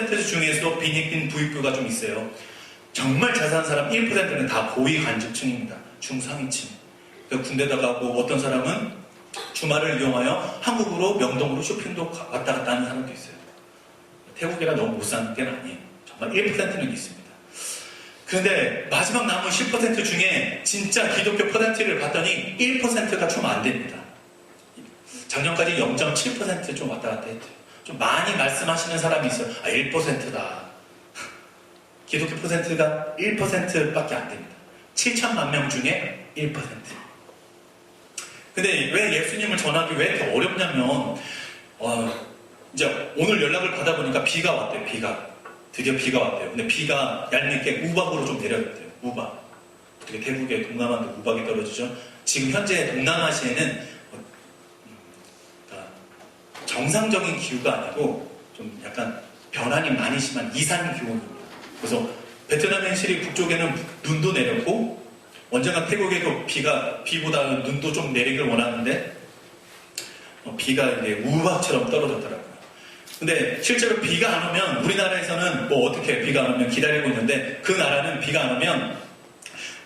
10% 중에서 빈익빈 부익부가 좀 있어요. 정말 잘 사는 사람 1%는 다 고위 관직층입니다. 중상위층. 그러니까 군대 나가고 어떤 사람은 주말을 이용하여 한국으로 명동으로 쇼핑도 왔다 갔다 하는 사람도 있어요. 태국이라 너무 못 사는 데는 아니에요. 정말 1%는 있습니다. 그런데 마지막 남은 10% 중에 진짜 기독교 퍼센트를 봤더니 1%가 좀 안 됩니다. 작년까지 0.7% 좀 왔다 갔다 했대요. 좀 많이 말씀하시는 사람이 있어요. 1%다. 기독교 퍼센트가 1%밖에 안 됩니다. 7천만 명 중에 1%. 근데 왜 예수님을 전하기 왜 이렇게 어렵냐면, 이제 오늘 연락을 받아보니까 비가 왔대요. 드디어 비가 왔대요. 근데 비가 얄밉게 우박으로 좀 내려졌대요. 우박. 어떻게 태국에 동남아도 우박이 떨어지죠? 지금 현재 동남아시아에는 정상적인 기후가 아니고 좀 약간 변환이 많이 심한 이상 기온입니다. 그래서 베트남 현실이 북쪽에는 눈도 내렸고 언젠가 태국에도 비보다 눈도 좀 내리길 원하는데 비가 이제 우박처럼 떨어졌더라고요. 근데 실제로 비가 안 오면 우리나라에서는 뭐 어떻게 비가 안 오면 기다리고 있는데 그 나라는 비가 안 오면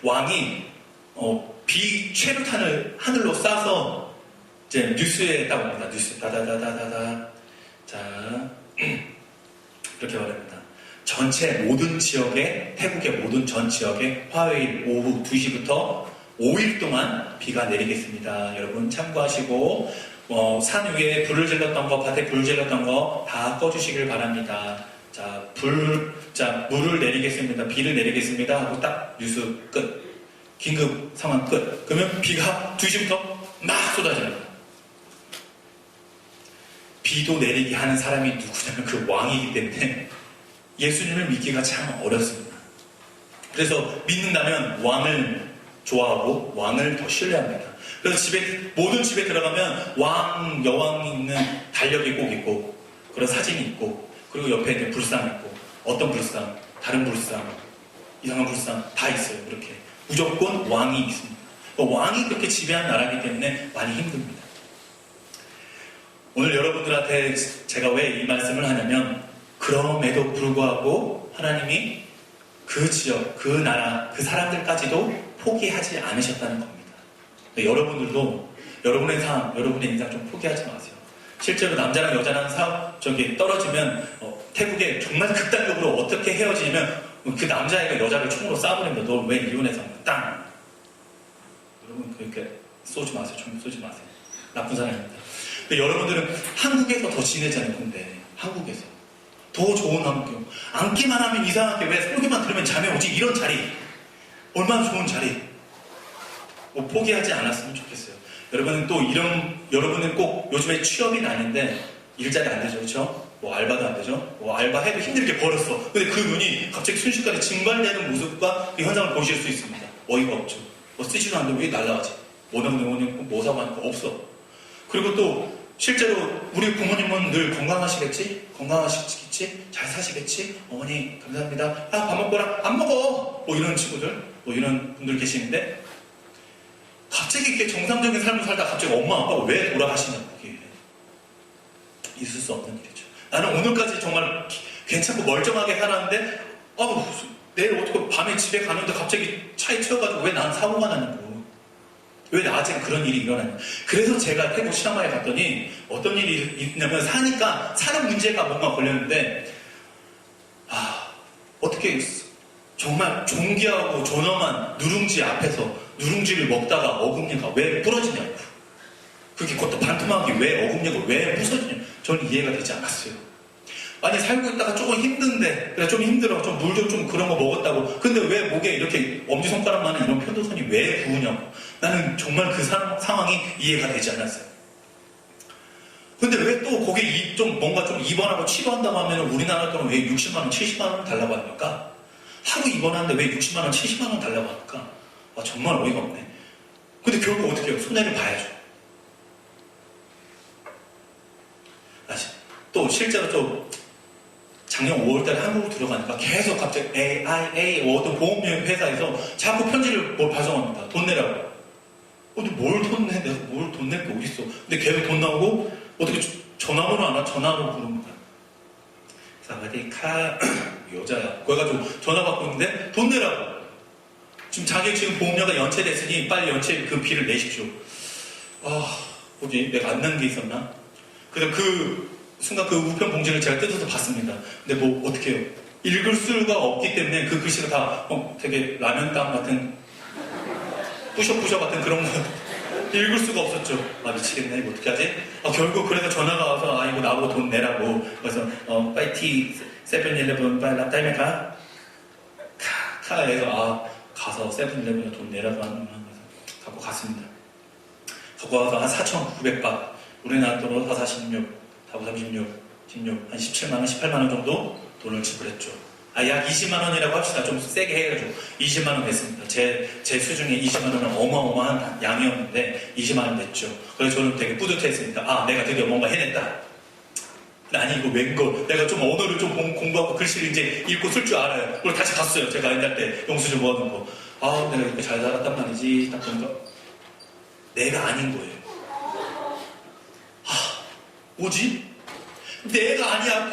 왕이 비 최루탄을 하늘로 쏴서 이제 뉴스에 딱 옵니다. 뉴스 다다다다다다. 자 이렇게 말합니다. 전체 모든 지역에 태국의 모든 전 지역에 화요일 오후 2시부터 5일 동안 비가 내리겠습니다. 여러분 참고하시고 산 위에 불을 질렀던 거, 밭에 불을 질렀던 거 다 꺼주시길 바랍니다. 자, 물을 내리겠습니다. 비를 내리겠습니다. 하고 딱 뉴스 끝. 긴급 상황 끝. 그러면 비가 2시부터 막 쏟아집니다. 비도 내리게 하는 사람이 누구냐면 그 왕이기 때문에 예수님을 믿기가 참 어렵습니다. 그래서 믿는다면 왕을 좋아하고 왕을 더 신뢰합니다. 그래서 모든 집에 들어가면 여왕이 있는 달력이 꼭 있고 그런 사진이 있고 그리고 옆에 이제 불상 있고 어떤 불상, 다른 불상, 이상한 불상 다 있어요. 이렇게 무조건 왕이 있습니다. 왕이 그렇게 지배한 나라이기 때문에 많이 힘듭니다. 오늘 여러분들한테 제가 왜 이 말씀을 하냐면 그럼에도 불구하고 하나님이 그 지역, 그 나라, 그 사람들까지도 포기하지 않으셨다는 겁니다. 여러분들도 여러분의 삶, 여러분의 인생 좀 포기하지 마세요. 실제로 남자랑 여자랑 떨어지면 태국에 정말 극단적으로 어떻게 헤어지냐면 그 남자애가 여자를 총으로 쏴버립니다. 너 왜 이혼해서 땅! 여러분 그렇게 쏘지 마세요. 총 쏘지 마세요. 나쁜 사람입니다. 근데 여러분들은 한국에서 더 지내잖아요. 근데 한국에서 더 좋은 환경, 앉기만 하면 이상하게 왜 소리만 들으면 잠이 오지? 이런 자리 얼마나 좋은 자리. 포기하지 않았으면 좋겠어요. 여러분은 꼭 요즘에 취업이 아닌데 일자리 안 되죠, 그렇죠? 알바도 안 되죠. 알바해도 힘들게 벌었어. 근데 그 눈이 갑자기 순식간에 증발되는 모습과 그 현상을 보실 수 있습니다. 어이가 없죠. 쓰지도 않는데 왜 날라가지? 뭐 사고 하니까 없어. 그리고 또 실제로 우리 부모님은 늘 건강하시겠지? 잘 사시겠지? 어머니 감사합니다. 밥 먹거라. 안 먹어. 이런 친구들, 이런 분들 계시는데 갑자기 이렇게 정상적인 삶을 살다가 갑자기 엄마 아빠가 왜 돌아가시냐고. 그게 있을 수 없는 일이죠. 나는 오늘까지 정말 괜찮고 멀쩡하게 살았는데 내일 어떻게 밤에 집에 가는데 갑자기 차에 치여가지고 왜 난 사고가 나냐고. 왜 나한테 그런 일이 일어나냐. 그래서 제가 태국 치앙마이에 갔더니 어떤 일이 있냐면 사니까 사는 문제가 뭔가 걸렸는데 어떻게 정말 존귀하고 존엄한 누룽지 앞에서 누룽지를 먹다가 어금니가 왜 부러지냐고. 그게 그것도 반토막이 왜 어금니가 왜 부서지냐. 저는 이해가 되지 않았어요. 아니 살고 있다가 조금 힘든데 그래 좀 힘들어 좀 물 좀 그런 거 먹었다고. 근데 왜 목에 이렇게 엄지손가락만한 이런 편도선이 왜 부으냐고. 나는 정말 그 상황이 이해가 되지 않았어요. 근데 왜 또 거기에 뭔가 좀 입원하고 치료한다고 하면 우리나라 돈은 왜 60만원 70만원을 달라고 합니까? 하루 입원하는데 왜 60만원 70만원 달라고 합니까? 정말 어이가 없네. 근데 결국 어떻게 해요? 손해를 봐야죠. 또 실제로 작년 5월달에 한국으로 들어가니까 계속 갑자기 어떤 보험 회사에서 자꾸 편지를 발송합니다. 돈 내라고. 근데 뭘 돈 내? 내가 뭘 돈 낼 게 어딨어. 근데 계속 돈 나오고 어떻게 전화번호 안 와? 전화로 부릅니다. 사와디카 여자야. 그래가지고 전화 받고 있는데 돈 내라고. 지금 자기 지금 보험료가 연체됐으니 빨리 연체 그 비를 내십시오. 아, 뭐지? 내가 안 낸 게 있었나? 그래서 그 순간 그 우편 봉지를 제가 뜯어서 봤습니다. 근데 뭐 어떻게 해요? 읽을 수가 없기 때문에 그 글씨가 다 되게 라면감 같은 뿌셔뿌셔 같은 그런 거 읽을 수가 없었죠. 아 미치겠네 이거 어떻게 하지? 결국 그래서 전화가 와서 이거 나보고 돈 내라고. 그래서 파이티 세븐일레븐 빨리 라타임에 가 해서 가서 세븐일레븐에 돈 내라고 하는 거서 갖고 갔습니다. 갖고 와서 한 4,900바 우리나라 돈으로 446, 436, 16, 한 17만원, 18만원 정도 돈을 지불했죠. 약 20만원이라고 합시다. 좀 세게 해가지고 20만원 냈습니다. 제 수중에 20만원은 어마어마한 양이었는데 20만원 냈죠. 그래서 저는 되게 뿌듯했습니다. 내가 드디어 뭔가 해냈다. 아니 이거 웬거 내가 좀 언어를 좀 공부하고 글씨를 이제 읽고 쓸 줄 알아요. 그걸 다시 봤어요. 제가 옛날 때 영수증 모아놓은 거. 내가 이렇게 잘 살았단 말이지. 딱 보니까 내가 아닌 거예요. 뭐지? 내가 아니야.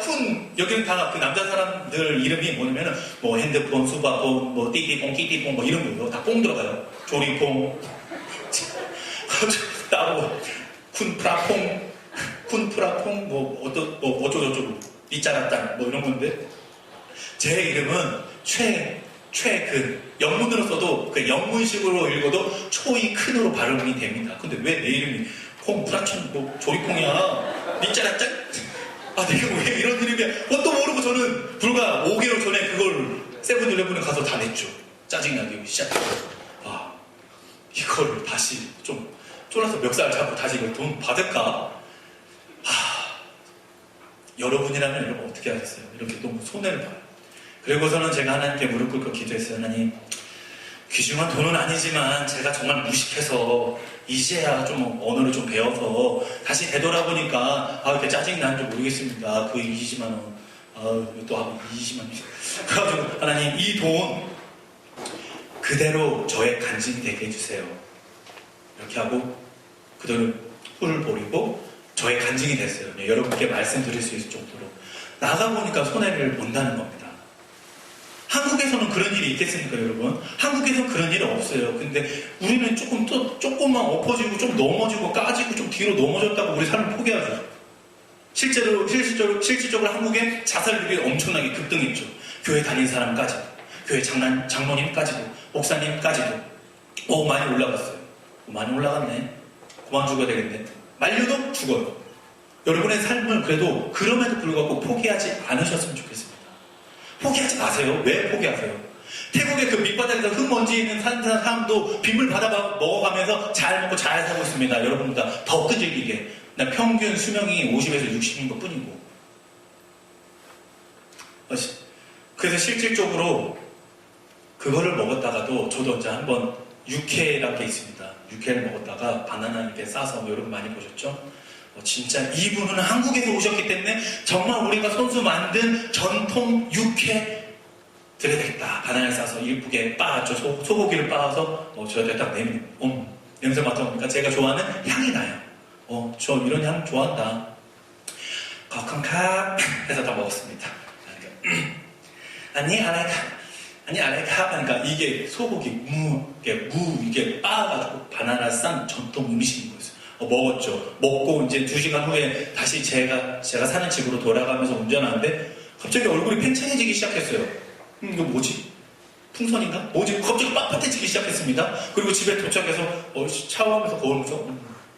여기는 다 그 남자 사람들 이름이 뭐냐면은 뭐 핸드폰, 수바폰, 뭐 띠띠뽕, 끼띠뽕 뭐 이런 거요. 다 뽕 들어가요. 조리뽕, 따로 쿤프라퐁 뭐 어쩌고저쩌고 삐짜라땅 뭐 이런 건데 제 이름은 최근 영문으로 써도 그 영문식으로 읽어도 초이 큰으로 발음이 됩니다. 근데 왜 내 이름이 콩프라촌 뭐 조리퐁이야 삐짜라땅? 내가 왜 이런 이름이야? 그것도 모르고 저는 불과 5개월 전에 그걸 세븐일레븐에 가서 다 냈죠. 짜증나게 시작했어요. 이걸 다시 좀 쫄아서 멱살 잡고 다시 이걸 돈 받을까? 여러분이라면 여러분 어떻게 하겠어요? 이렇게 너무 손해를 봐요. 그리고서는 제가 하나님께 무릎 꿇고 기도했어요. 하나님, 귀중한 돈은 아니지만 제가 정말 무식해서 이제야 좀 언어를 좀 배워서 다시 되돌아보니까 이렇게 짜증이 나는 줄 모르겠습니다. 그 20만 원. 또 20만 원. 그래가지고 하나님 이 돈 그대로 저의 간증이 되게 해주세요. 이렇게 하고 그대로 뿔을 버리고 저의 간증이 됐어요. 여러분께 말씀드릴 수 있을 정도로 나가보니까 손해를 본다는 겁니다. 한국에서는 그런 일이 있겠습니까, 여러분? 한국에서는 그런 일이 없어요. 근데 우리는 조금만 엎어지고 좀 넘어지고 까지고 좀 뒤로 넘어졌다고 우리 삶을 포기하죠. 실질적으로 한국의 자살률이 엄청나게 급등했죠. 교회 다닌 사람까지도, 교회 장로님까지도, 목사님까지도 많이 올라갔어요. 많이 올라갔네. 그만 죽어야 되겠네. 말려도 죽어요. 여러분의 삶을 그래도 그럼에도 불구하고 포기하지 않으셨으면 좋겠습니다. 포기하지 마세요. 왜 포기하세요? 태국의 그 밑바닥에서 흙먼지 있는 사람도 빗물 받아 먹어가면서 잘 먹고 잘 살고 있습니다. 여러분보다 더 끈질기게. 평균 수명이 50에서 60인 것 뿐이고. 그래서 실질적으로 그거를 먹었다가도 저도 이제 한번 육회라는 게 있습니다. 육회를 먹었다가 바나나 이렇게 싸서 여러분 많이 보셨죠? 진짜 이분은 한국에서 오셨기 때문에 정말 우리가 손수 만든 전통 육회 드려야 되겠다. 바나나를 싸서 이쁘게 빻았죠. 소고기를 빻아서 저한테 딱 냄새 맡아보니까 제가 좋아하는 향이 나요. 저 이런 향 좋아한다. 거康캅 해서 다 먹었습니다. 아니 알아이카 하니까 이게 소고기 무 이게 빻아가지고 바나나 싼 전통 음식인 거였어요. 먹었죠. 먹고 이제 2시간 후에 다시 제가 사는 집으로 돌아가면서 운전하는데 갑자기 얼굴이 팽창해지기 시작했어요. 이거 뭐지? 풍선인가? 뭐지? 갑자기 빳빳해지기 시작했습니다. 그리고 집에 도착해서 샤워하면서 거울 보면서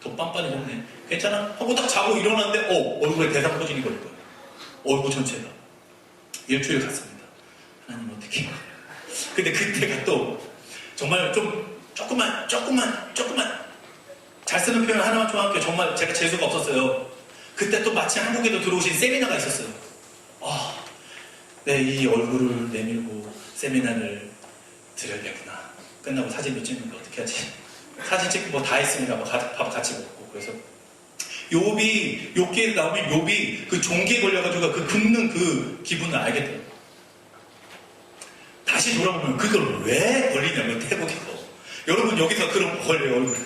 더 빤빤해졌네. 괜찮아? 하고 딱 자고 일어났는데 얼굴에 대상포진이 걸린 거예요. 얼굴 전체가. 일주일 갔습니다. 하나님 어떻게 근데 그때가 또 정말 좀 조금만 잘 쓰는 표현 하나만 좋아할게요. 정말 제가 재수가 없었어요. 그때 또 마치 한국에도 들어오신 세미나가 있었어요. 이 얼굴을 내밀고 세미나를 드려야겠구나. 끝나고 사진도 찍는 거 어떻게 하지? 사진 찍고 뭐 다 했습니다. 밥 같이 먹고. 그래서 욥기에 나오면 욥이 그 종기에 걸려가지고 그 긁는 그 기분을 알겠더라고요. 다시 돌아보면 그걸 왜 걸리냐면 태국에서. 여러분 여기서 그런 거 걸려요 얼굴에.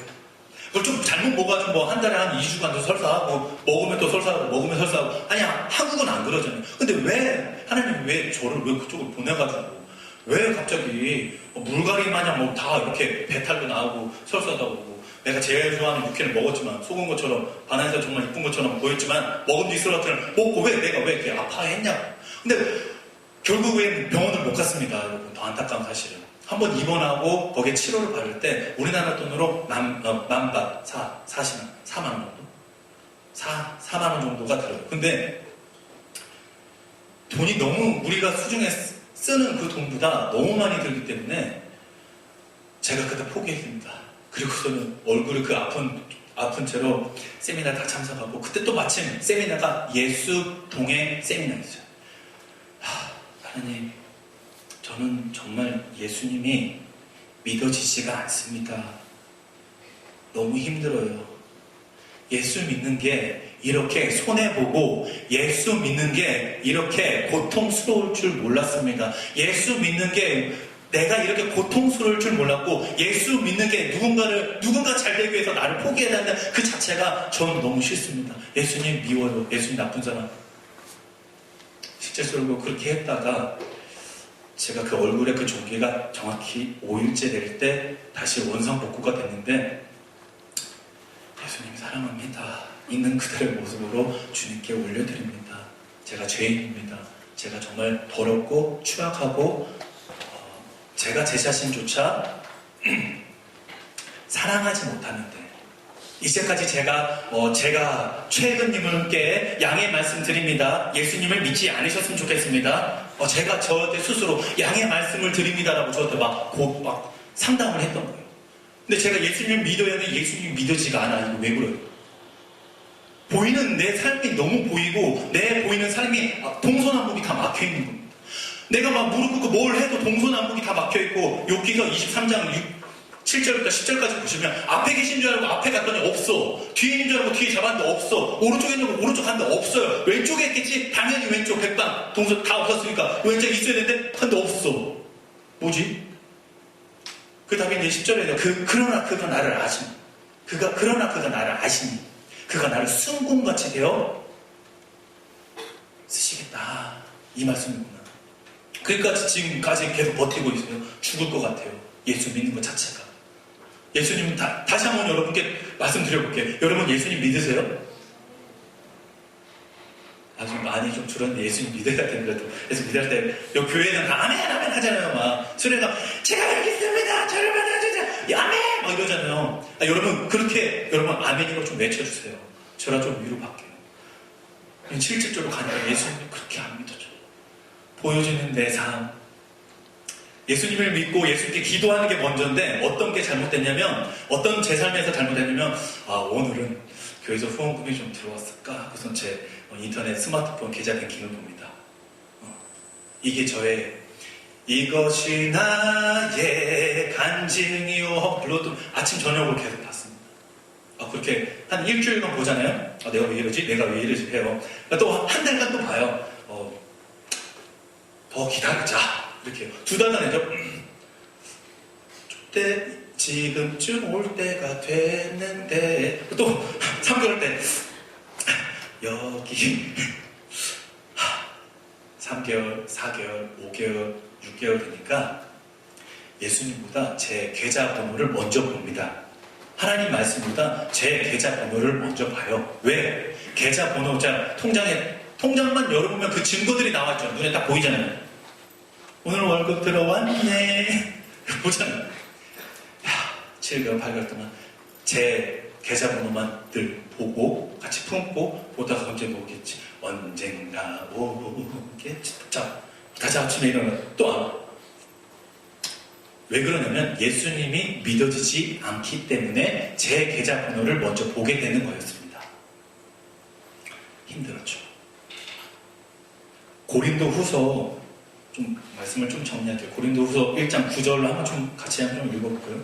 그걸 좀 잘못 먹어가지고 뭐 한 달에 한 2주간도 설사하고 먹으면 또 설사하고 먹으면 설사하고 아니야 한국은 안 그러잖아요. 근데 왜 하나님 왜 저를 왜 그쪽으로 보내가지고 왜 갑자기 물갈이 마냥 뭐 다 이렇게 배탈도 나오고 설사도 하고 내가 제일 좋아하는 육회를 먹었지만 속은 것처럼 바나나에서 정말 이쁜 것처럼 보였지만 먹은 디스라트를 먹고 왜 내가 왜 이렇게 아파했냐. 근데 결국엔 병원을 못 갔습니다. 여러분 더 안타까운 사실은 한번 입원하고 거기에 치료를 받을 때 우리나라 돈으로 만바 4만 원 정도? 4만 원 정도가 들어요. 근데 돈이 너무 우리가 수중에 쓰는 그 돈보다 너무 많이 들기 때문에 제가 그때 포기했습니다. 그리고서는 얼굴이 그 아픈 채로 세미나 다 참석하고 그때 또 마침 세미나가 예수 동행 세미나였어요. 하나님 저는 정말 예수님이 믿어지지가 않습니다. 너무 힘들어요. 예수 믿는 게 이렇게 손해보고 예수 믿는 게 이렇게 고통스러울 줄 몰랐습니다. 예수 믿는 게 내가 이렇게 고통스러울 줄 몰랐고 예수 믿는 게 누군가 잘 되기 위해서 나를 포기해야 한다는 그 자체가 저는 너무 싫습니다. 예수님 미워요. 예수님 나쁜 사람. 실제적으로 그렇게 했다가 제가 그 얼굴에 그 종기가 정확히 5일째 될 때 다시 원상복구가 됐는데 예수님 사랑합니다. 있는 그대의 모습으로 주님께 올려드립니다. 제가 죄인입니다. 제가 정말 더럽고 추악하고 제가 제 자신조차 사랑하지 못하는데 이제까지 제가 최근님께 양해 말씀드립니다. 예수님을 믿지 않으셨으면 좋겠습니다. 제가 저한테 스스로 양해 말씀을 드립니다라고 저한테 막 상담을 했던 거예요. 근데 제가 예수님을 믿어야 하는데 예수님이 믿어지가 않아. 이거 왜 그래요? 보이는 내 삶이 너무 보이고 내 보이는 삶이 동서남북이 다 막혀있는 겁니다. 내가 막 무릎 꿇고 뭘 해도 동서남북이 다 막혀있고 욥기서 23장 7절부터 10절까지 보시면 앞에 계신 줄 알고 앞에 갔더니 없어. 뒤에 있는 줄 알고 뒤에 잡았는데 없어. 오른쪽에 있는 거 오른쪽 갔는데 없어요. 왼쪽에 있겠지? 당연히 왼쪽 백방 동서 다 없었으니까 왼쪽에 있어야 되는데 근데 없어. 뭐지? 그 다음에 이제 10절에 그러나 그가 나를 아시니 그러나 그가 나를 아시니 그가 나를 순금같이 되어 쓰시겠다. 이 말씀이구나. 그러니까 지금까지 계속 버티고 있어요. 죽을 것 같아요. 예수 믿는 것 자체가. 예수님 다시 한번 여러분께 말씀드려볼게요. 여러분 예수님 믿으세요? 아주 많이 좀 줄었는데 예수님 믿어야 되는데도 예수 믿을 때 요 교회는 다 아멘 아멘 하잖아요. 막 수레가 제가 여기 있습니다. 저를 받아주세요. 아멘 막 이러잖아요. 여러분 그렇게 여러분 아멘이라고 좀 외쳐주세요. 저라 좀 위로받게요. 실질적으로 가니까 예수님이 그렇게 안 믿어져요. 보여지는 내 삶 예수님을 믿고 예수님께 기도하는 게 먼저인데 어떤 게 잘못됐냐면 어떤 제 삶에서 잘못됐냐면 오늘은 교회에서 후원금이 좀 들어왔을까? 그래서 제 인터넷 스마트폰 계좌 뱅킹을 봅니다. 이게 저의 이것이 나의 간증이요 불러도 아침 저녁으로 계속 봤습니다. 그렇게 한 일주일간 보잖아요. 내가 왜 이러지? 내가 왜 이러지? 해요. 또 한 달간 또 봐요. 더 기다리자. 이렇게 2달간 해죠. 지금쯤 올 때가 됐는데 또 3개월 때 여기 3개월, 4개월, 5개월, 6개월 되니까 예수님보다 제 계좌 번호를 먼저 봅니다. 하나님 말씀보다 제 계좌 번호를 먼저 봐요. 왜? 계좌 번호, 통장만 열어보면 그 증거들이 나왔죠. 눈에 딱 보이잖아요. 오늘 월급 들어왔네. 보잖아요. 7개월, 8개월 동안 제 계좌 번호만 늘 보고 같이 품고 보다가 언제 오겠지. 언젠가 오겠지. 자, 다시 아침에 일어나 또 안 와. 왜 그러냐면 예수님이 믿어지지 않기 때문에 제 계좌 번호를 먼저 보게 되는 거였습니다. 힘들었죠. 고린도 후서 말씀을 좀 정리할게요. 고린도 후서 1장 9절로 한번 좀 같이 한번 읽어볼까요?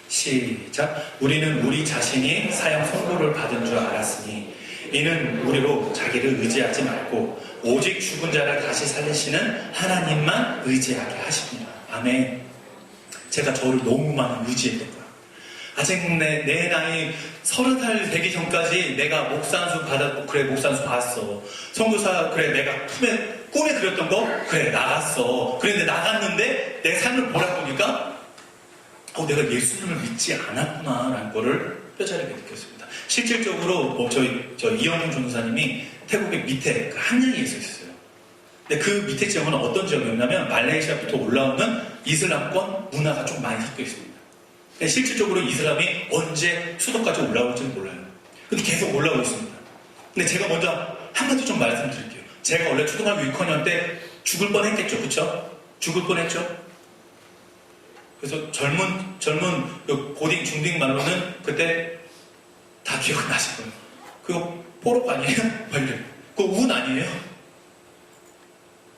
시작. 우리는 우리 자신이 사형 선고를 받은 줄 알았으니 이는 우리로 자기를 의지하지 말고 오직 죽은 자를 다시 살리시는 하나님만 의지하게 하십니다. 아멘. 제가 저를 너무 많이 의지했던 거예요. 아직 내 나이 30살 되기 전까지 내가 목산수 받았고, 그래, 목산수 봤어. 선교사, 그래, 내가 꿈에 그렸던 거, 그래, 나갔어. 그런데 나갔는데 내 삶을 보니까, 내가 예수님을 믿지 않았구나라는 거를 뼈저리게 느꼈습니다. 실질적으로, 저 이영훈 전도사님이 태국의 밑에 그 함양에 있었어요. 근데 그 밑에 지역은 어떤 지역이었냐면, 말레이시아부터 올라오는 이슬람권 문화가 좀 많이 섞여 있습니다. 실질적으로 이슬람이 언제 수도까지 올라올지는 몰라요. 근데 계속 올라오고 있습니다. 근데 제가 먼저 한마디 좀 말씀드릴게요. 제가 원래 초등학교 6학년 때 죽을 뻔했겠죠, 그쵸? 죽을 뻔했죠. 그래서 젊은 고딩 중딩만으로는 그때 다 기억나실 거예요. 그거 뽀록 아니에요? 그거 운 아니에요?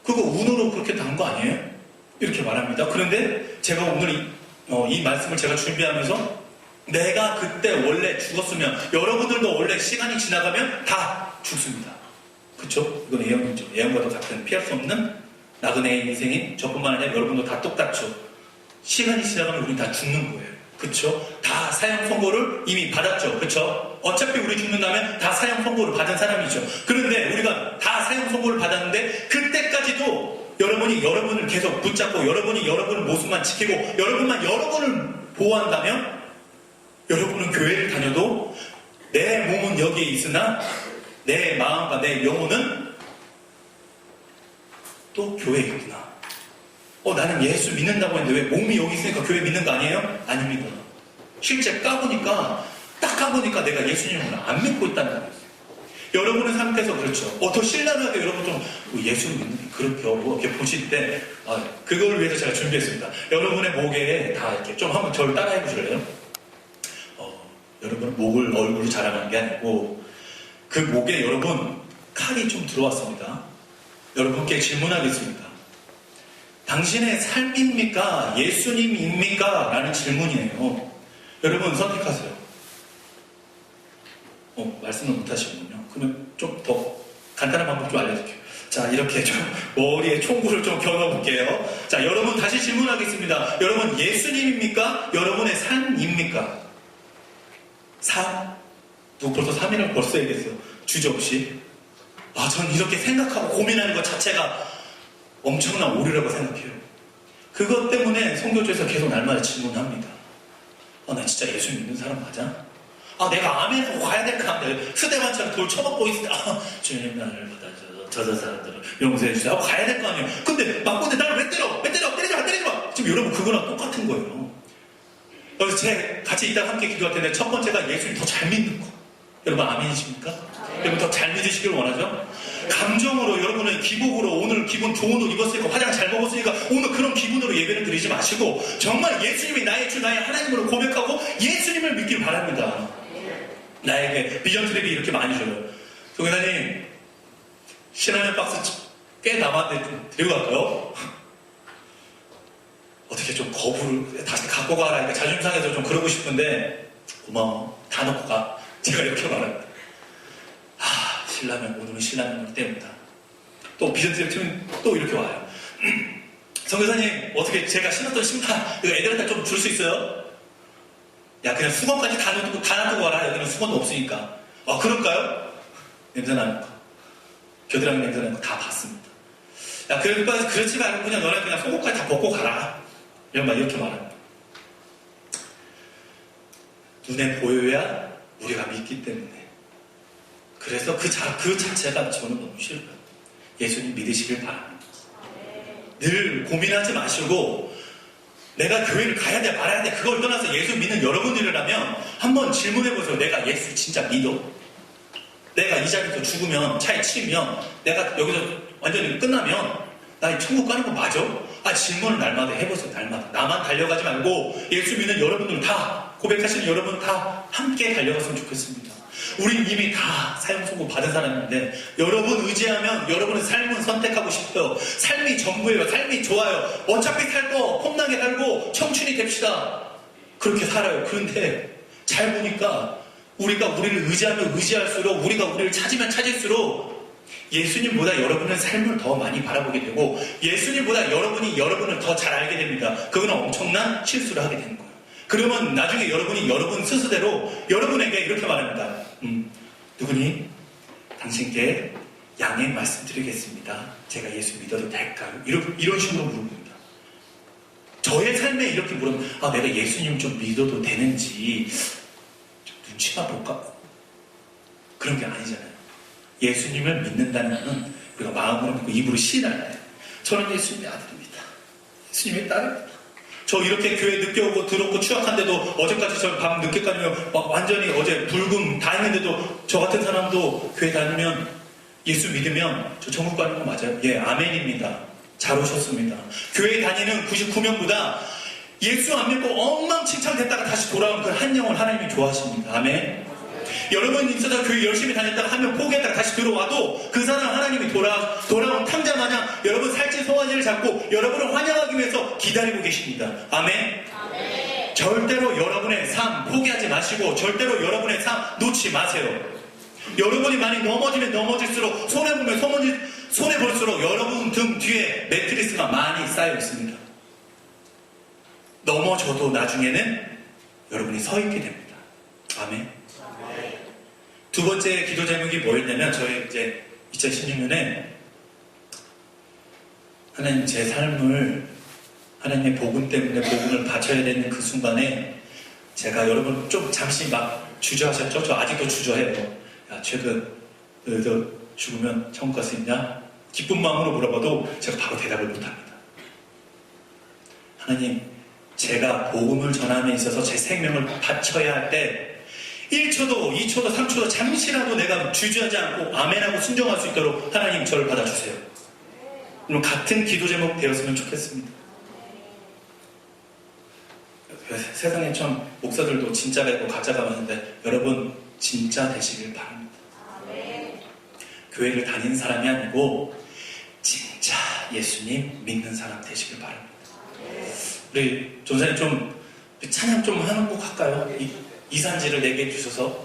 그거 운으로 그렇게 단 거 아니에요? 이렇게 말합니다. 그런데 제가 오늘 이 말씀을 제가 준비하면서 내가 그때 원래 죽었으면 여러분들도 원래 시간이 지나가면 다 죽습니다. 그쵸? 이건 예언이죠. 예언과도 같은 피할 수 없는 나그네의 인생인 저뿐만 아니라 여러분도 다 똑같죠. 시간이 지나가면 우리 다 죽는 거예요. 그쵸? 다 사형 선고를 이미 받았죠. 그쵸? 어차피 우리 죽는다면 다 사형 선고를 받은 사람이죠. 그런데 우리가 다 사형 선고를 받았는데 그때까지도 여러분이 여러분을 계속 붙잡고 여러분이 여러분의 모습만 지키고 여러분만 여러분을 보호한다면 여러분은 교회를 다녀도 내 몸은 여기에 있으나 내 마음과 내 영혼은 또 교회에 있구나. 나는 예수 믿는다고 했는데 왜 몸이 여기 있으니까 교회 믿는 거 아니에요? 아닙니다. 실제 딱 까보니까 내가 예수님을 안 믿고 있다는 거예요. 여러분의 상태에서 그렇죠. 더 신랄하게 여러분 좀 예수를 믿는 게 그렇게 이렇게 보실 때 그걸 위해서 제가 준비했습니다. 여러분의 목에 다 이렇게 좀 한번 저를 따라해 보실래요? 여러분 목을 얼굴로 자랑하는 게 아니고 그 목에 여러분 칼이 좀 들어왔습니다. 여러분께 질문하겠습니다. 당신의 삶입니까? 예수님입니까? 라는 질문이에요. 여러분 선택하세요. 말씀을 못 하시군요. 그러면 좀 더 간단한 방법 좀 알려줄게요. 자, 이렇게 좀 머리에 총구를 좀 겨눠볼게요. 자, 여러분 다시 질문하겠습니다. 여러분 예수님입니까? 여러분의 삶입니까? 삶? 누구 벌써 3이라고 벌써 얘기했어요. 주저없이. 전 이렇게 생각하고 고민하는 것 자체가 엄청난 오류라고 생각해요. 그것 때문에 선교조에서 계속 날마다 질문합니다. 나 진짜 예수 믿는 사람 맞아? 내가 아멘하고 가야 될 거 아니야. 스데반처럼 돌 쳐먹고 있을 때 주님 나를 받아줘. 저 사람들을 용서해주세요 하고 가야 될 거 아니에요. 근데 나를 왜 때려? 때리지 마. 지금 여러분 그거랑 똑같은 거예요. 그래서 같이 이따가 함께 기도할 텐데 첫 번째가 예수님 더 잘 믿는 거. 여러분 아멘이십니까? 여러분 더 잘 믿으시길 원하죠? 감정으로 여러분은 기복으로 오늘 기분 좋은 옷 입었으니까 화장 잘 먹었으니까 오늘 그런 기분으로 예배를 드리지 마시고 정말 예수님이 나의 주 나의 하나님으로 고백하고 예수님을 믿길 바랍니다. 나에게 비전 트랩이 이렇게 많이 줘요. 동회사님 신라면 박스 꽤 남았는데 좀 드리고 갈까요? 어떻게 좀 거부를 다시 갖고 가라. 그러니까 자존심 상해서 좀 그러고 싶은데 고마워. 다 넣고 가. 제가 이렇게 말합니다. 신라면 오늘은 신라면으로 때웁니다. 또 비전 트랩 팀은 또 이렇게 와요. 선교사님 어떻게 제가 신었던 신발 이거 애들한테 좀 줄 수 있어요? 야 그냥 수건까지 다 놔두고 와라. 여기는 수건도 없으니까. 그럴까요? 냄새나는 거 겨드랑이 냄새나는 거 다 봤습니다. 야 그렇지 말고 그냥 너네 그냥 속옷까지 다 벗고 가라. 이렇게 말합니다. 눈에 보여야 우리가 믿기 때문에 그래서 그 자체가 저는 너무 싫어요. 예수님 믿으시길 바랍니다. 늘 고민하지 마시고 내가 교회를 가야 돼 말아야 돼 그걸 떠나서 예수 믿는 여러분들이라면 한번 질문해보세요. 내가 예수 진짜 믿어? 내가 이 자리에서 죽으면 차에 치면 내가 여기서 완전히 끝나면 나 천국 가는 거 맞아? 질문을 날마다 해보세요. 날마다 나만 달려가지 말고 예수 믿는 여러분들 다 고백하시는 여러분 다 함께 달려갔으면 좋겠습니다. 우린 이미 다 사형 선고 받은 사람인데 여러분 의지하면 여러분의 삶은 선택하고 싶어요. 삶이 전부예요. 삶이 좋아요. 어차피 살 거 폼나게 살고 청춘이 됩시다. 그렇게 살아요. 그런데 잘 보니까 우리가 우리를 의지하면 의지할수록 우리가 우리를 찾으면 찾을수록 예수님보다 여러분의 삶을 더 많이 바라보게 되고 예수님보다 여러분이 여러분을 더 잘 알게 됩니다. 그건 엄청난 실수를 하게 되는 거예요. 그러면 나중에 여러분이 여러분 스스대로 여러분에게 이렇게 말합니다. 누구니? 당신께 양해 말씀드리겠습니다. 제가 예수 믿어도 될까요? 이런 식으로 물어봅니다. 저의 삶에 이렇게 물으면 내가 예수님 좀 믿어도 되는지 좀 눈치만 볼까? 그런 게 아니잖아요. 예수님을 믿는다는 것은 우리가 마음으로 믿고 입으로 시인하는 거예요. 저는 예수님의 아들입니다. 예수님의 딸입니다. 저 이렇게 교회 늦게 오고 들어오고 추악한데도 어제까지 저 밤 늦게까지 막 완전히 어제 불금 다 했는데도 저 같은 사람도 교회 다니면 예수 믿으면 저 천국 가는 거 맞아요? 예, 아멘입니다. 잘 오셨습니다. 교회 다니는 99명보다 예수 안 믿고 엉망진창됐다가 다시 돌아온 그 한 영혼 하나님이 좋아하십니다. 아멘. 여러분 있어서 교회 열심히 다녔다가 한 명 포기했다가 다시 들어와도 그 사람 하나님이 돌아온 탕자 마냥 여러분 살찐 송아지를 잡고 여러분을 환영하기 위해서 기다리고 계십니다. 아멘. 아멘. 절대로 여러분의 삶 포기하지 마시고 절대로 여러분의 삶 놓지 마세요. 여러분이 많이 넘어지면 넘어질수록 손해볼수록 여러분 등 뒤에 매트리스가 많이 쌓여 있습니다. 넘어져도 나중에는 여러분이 서 있게 됩니다. 아멘. 두 번째 기도 제목이 뭐였냐면 저희 이제 2016년에 하나님 제 삶을 하나님의 복음 때문에 복음을 바쳐야 되는 그 순간에 제가 여러분 좀 잠시 막 주저하셨죠? 저 아직도 주저해요. 야, 최근 너 죽으면 천국 갈 수 있냐? 기쁜 마음으로 물어봐도 제가 바로 대답을 못합니다. 하나님, 제가 복음을 전함에 있어서 제 생명을 바쳐야 할 때 1초도, 2초도, 3초도 잠시라도 내가 주저하지 않고 아멘하고 순종할 수 있도록 하나님 저를 받아주세요. 그럼 같은 기도 제목 되었으면 좋겠습니다. 세상에 참 목사들도 진짜가 있고 가짜가 많은데 여러분 진짜 되시길 바랍니다. 교회를 다니는 사람이 아니고 진짜 예수님 믿는 사람 되시길 바랍니다. 우리 전사님 좀 찬양 좀 하는 곡 할까요? 이산지를 내게 주셔서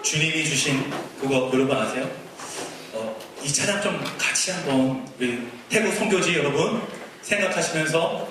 주님이 주신 그거 여러분 아세요? 이 찬양 좀 같이 한번 우리 태국 선교지 여러분 생각하시면서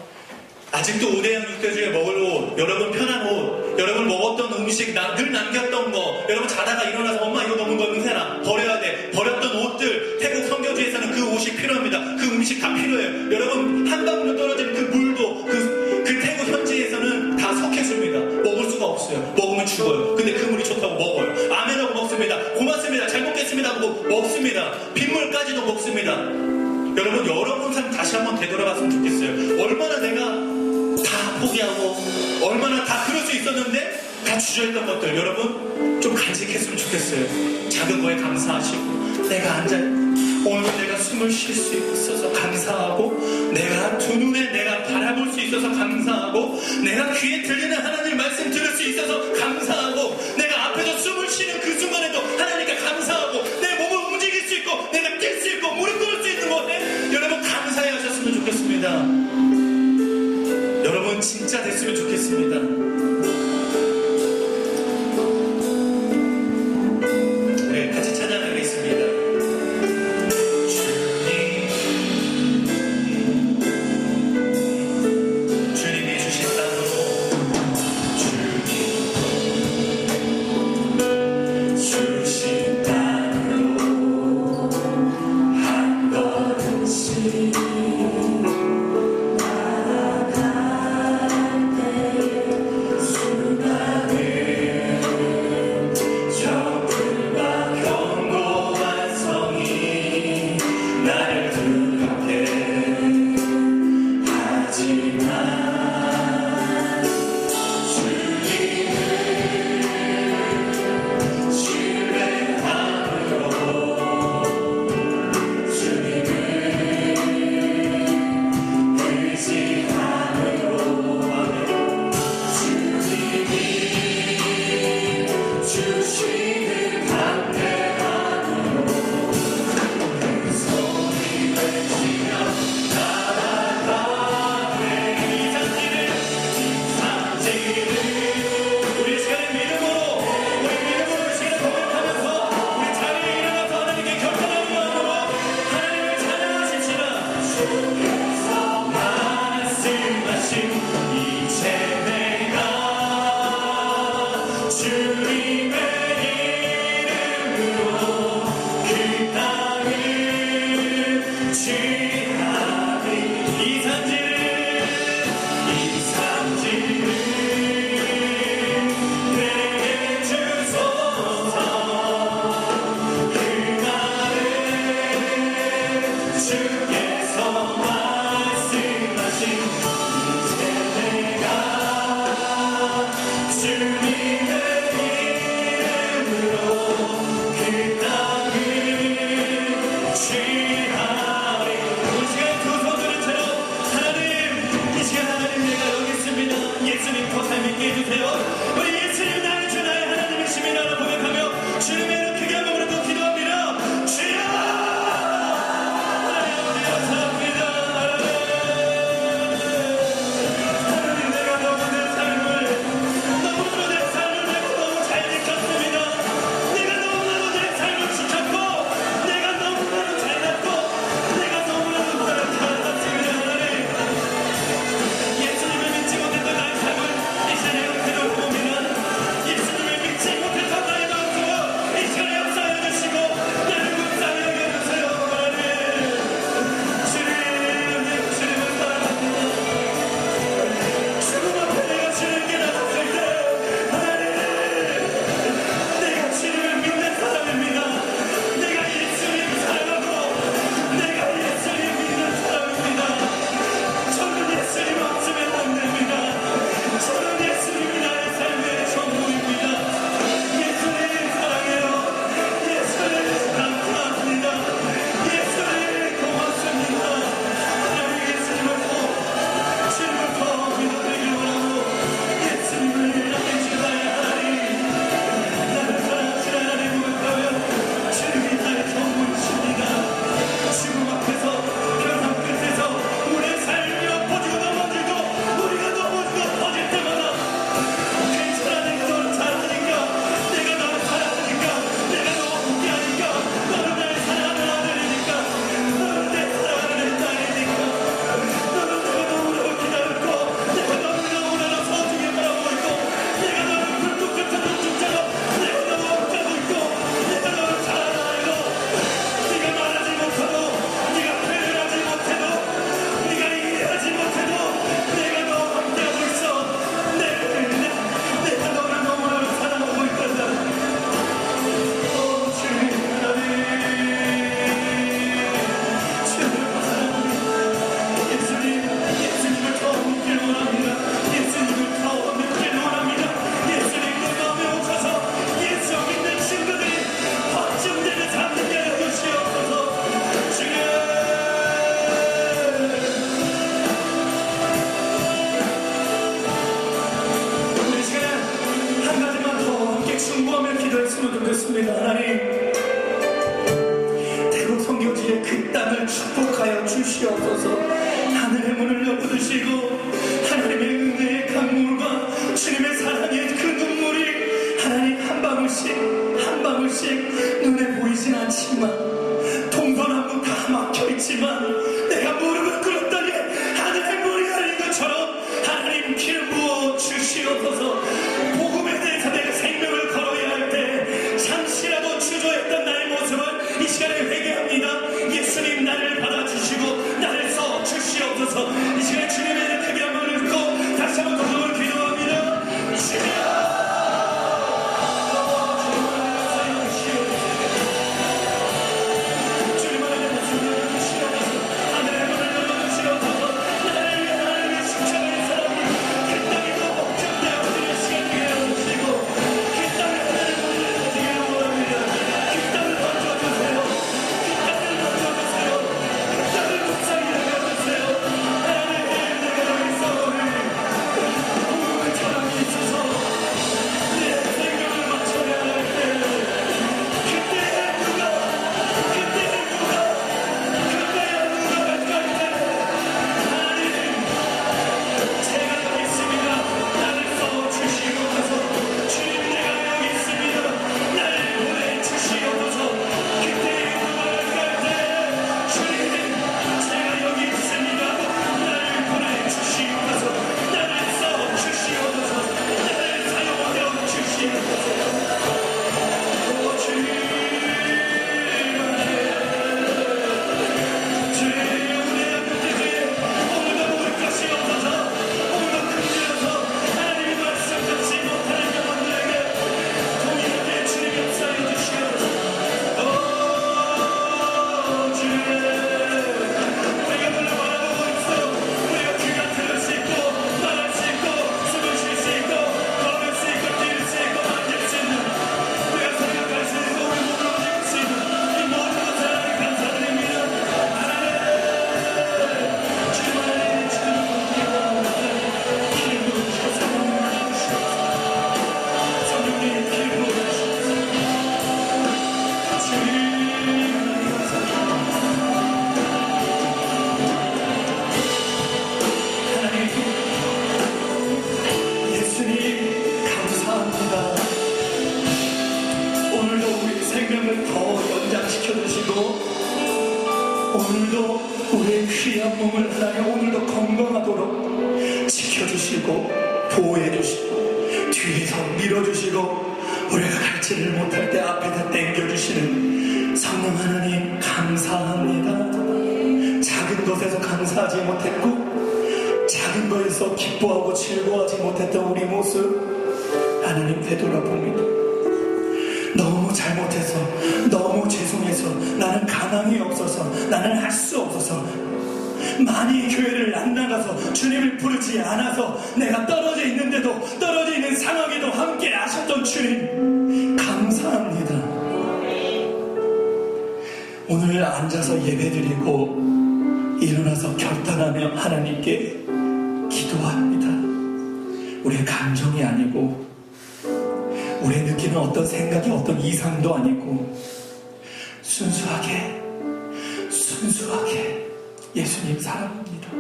아직도 5대양 6대주에 먹을 옷, 여러분 편한 옷, 여러분 먹었던 음식, 늘 남겼던 거, 여러분 자다가 일어나서 엄마 이거 너무 냄새나 버려야 돼. 버렸던 옷들, 태국 선교지에서는 그 옷이 필요합니다. 그 음식 다 필요해요. 여러분 한 방울로 떨어지는 그 물도 그 태국 현지에서는 다 석회수입니다. 먹을 수가 없어요. 먹으면 죽어요. 근데 그 물이 좋다고 먹어요. 아멘하고 먹습니다. 고맙습니다. 잘 먹겠습니다 하고 먹습니다. 빗물까지도 먹습니다. 여러분 삶 다시 한번 되돌아갔으면 좋겠어요. 얼마나 내가 다 포기하고 얼마나 다 그럴 수 있었는데 다 주저했던 것들 여러분 좀 간직했으면 좋겠어요. 작은 거에 감사하시고 내가 앉아 오늘 내가 숨을 쉴 수 있어서 감사하고 내가 두 눈에 내가 바라볼 수 있어서 감사하고 내가 귀에 들리는 하나님 말씀 들을 수 있어서 감사하고 내가 앞에서 숨을 쉬는 그 순간에도 하나님께 감사하고 내 몸을 움직일 수 있고 내가 뛸 수 있고 무릎 꿇을 수 있는 것에 여러분 감사해 하셨으면 좋겠습니다. 여러분 진짜 됐으면 좋겠습니다. 우리 같이 찬양하겠습니다. 주님이 주신 땅으로 주신 땅으로 한 걸음씩 말씀하신 이제 주께서 말씀하신 이제 내가 주님의 이름으로 그 땅을 취하리. 이 시간 두 손들은 채로 하나님, 이 시간 하나님 내가 여기 있습니다. 예수님 더 삶 있게 해주세요. 우리 예수님 나의 주 나의 하나님이십니다라고 고백하며 주님의 이름 크게 한번 부르고 기도합니다. 주여 하나님 감사합니다. 하나님 내가 너무 내 삶을 내가 너무 잘 지켰습니다. 내가 너무나도 내 삶을 지켰고 내가 너무나도 잘났고 내가 너무나도 나를 잘났습니다. 하나님 예수님을 믿지 못했던 나의 삶을 이 시간에 되돌아봅니다. 예수님을 믿지 못했던 나의 마음을 이 시간에 역사해 주시고 나를 묵상하게 해주세요. 하나님 주님을 사랑합니다. 죽음 앞에 내가 주를 깨달았을 때 하나님 내가 주님을 믿는 사람입니다. 내가 예수님을 사랑하고 내가 예수님을 믿는 사람입니다. 저는 예수님 없으면 안 됩니다. 저는 예수님이 나의 삶의 전부입니다. 예수님 사랑해요. 예수님 감사합니다. 예수님 고맙습니다. 하나님 예수님을 더 주님을 더 믿어드리기 원하고 예수님을 나의 주 나의 하나님 나를 사랑하시는 하나님 고백하며 주님이 나의 전부이십니다. 죽음 앞에서 변함 끝에서 우리의 삶이 엎어지고 넘어지고 우리가 넘어지고 터질 때마다 괜찮아 내가 너를 사랑하니까 내가 너를 사랑하니까 내가 너와 함께하니까 너는 나의 사랑하는 아들이니까 너는 내 사랑하는 딸이니까 너는 내가 너무나도 기다렸고 내가 너를 너무나도 소중히 바라보고 있고 내가 너를 불꽃 같은 눈동자로 내가 너와 함께하고 있고 내가 너를 잘 알아요. 네가 말하지 못해도 네가 표현하지 못해도 네가 이해하지 못해도 내가 너와 함께하고 있어. 내가 너를 너무나도 사랑하고 있단다. 주님 하나님 주님을 사랑합니다. 예수님을 더 믿길 원합니다. 예수님을 더 믿길 원합니다. 예수님 내 마음에 오셔서 예수 믿는 친구들이 확증되는 삶 되게 하여 주시옵소서. 주님 우리 시간에 한 가지만 더 함께 충고하며 기도했으면 좋겠습니다. 하나님 대국 성교지의 그 땅을 축복하여 주시옵소서. 하늘의 문을 열어주시고 하나님의 은혜의 강물과 주님의 사랑의 그 눈물이 하나님 한 방울씩 눈에 보이진 않지만 동서남북 다 막혀있지만 내가 무릎을 꿇었더니 하늘의 문이 열린 것처럼 하나님 기름 부어 주시옵소서. 복음에 대해서 내가 생명을 걸어야 할 때 잠시라도 주저했던 나의 모습을 이 시간에 회개합니다. 예수님 나를 받아주시고 나를 써 주시옵소서. 이 시간에 주님의 이름 크게 한번 읽고 다시 한번 거듭을 기도합니다. 주여 주님 안에 주시옵소서. 몸을 하나님 오늘도 건강하도록 지켜주시고 보호해주시고 뒤에서 밀어주시고 우리가 갈지를 못할 때 앞에다 당겨주시는 성령 하나님 감사합니다. 작은 것에서 감사하지 못했고 작은 것에서 기뻐하고 즐거워하지 못했던 우리 모습 하나님 되돌아봅니다. 너무 잘못해서 너무 죄송해서 나는 가망이 없어서 나는 할 수 없어서 많이 교회를 안 나가서 주님을 부르지 않아서 내가 떨어져 있는데도 떨어져 있는 상황에도 함께 하셨던 주님 감사합니다. 오늘 앉아서 예배드리고 일어나서 결단하며 하나님께 기도합니다. 우리의 감정이 아니고 우리의 느끼는 어떤 생각이 어떤 이상도 아니고 순수하게 예수님 사랑합니다.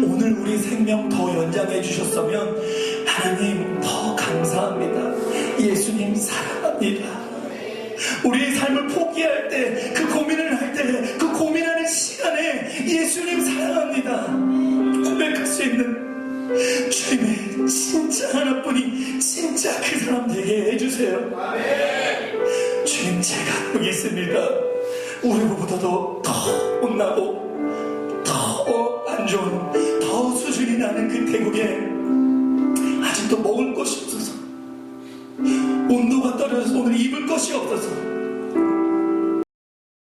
오늘 우리 생명 더 연장해 주셨으면 하나님 더 감사합니다. 예수님 사랑합니다. 우리의 삶을 포기할 때, 그 고민을 할 때, 그 고민하는 시간에 예수님 사랑합니다 고백할 수 있는 주님의 진짜 하나뿐이 진짜 그 사람 되게 해주세요. 주님, 제가 여기 있습니다. 우리보다도 더 못나고 더 안 좋은 더 수준이 나는 그 태국에 아직도 먹을 것이 없어서 온도가 떨어져서 오늘 입을 것이 없어서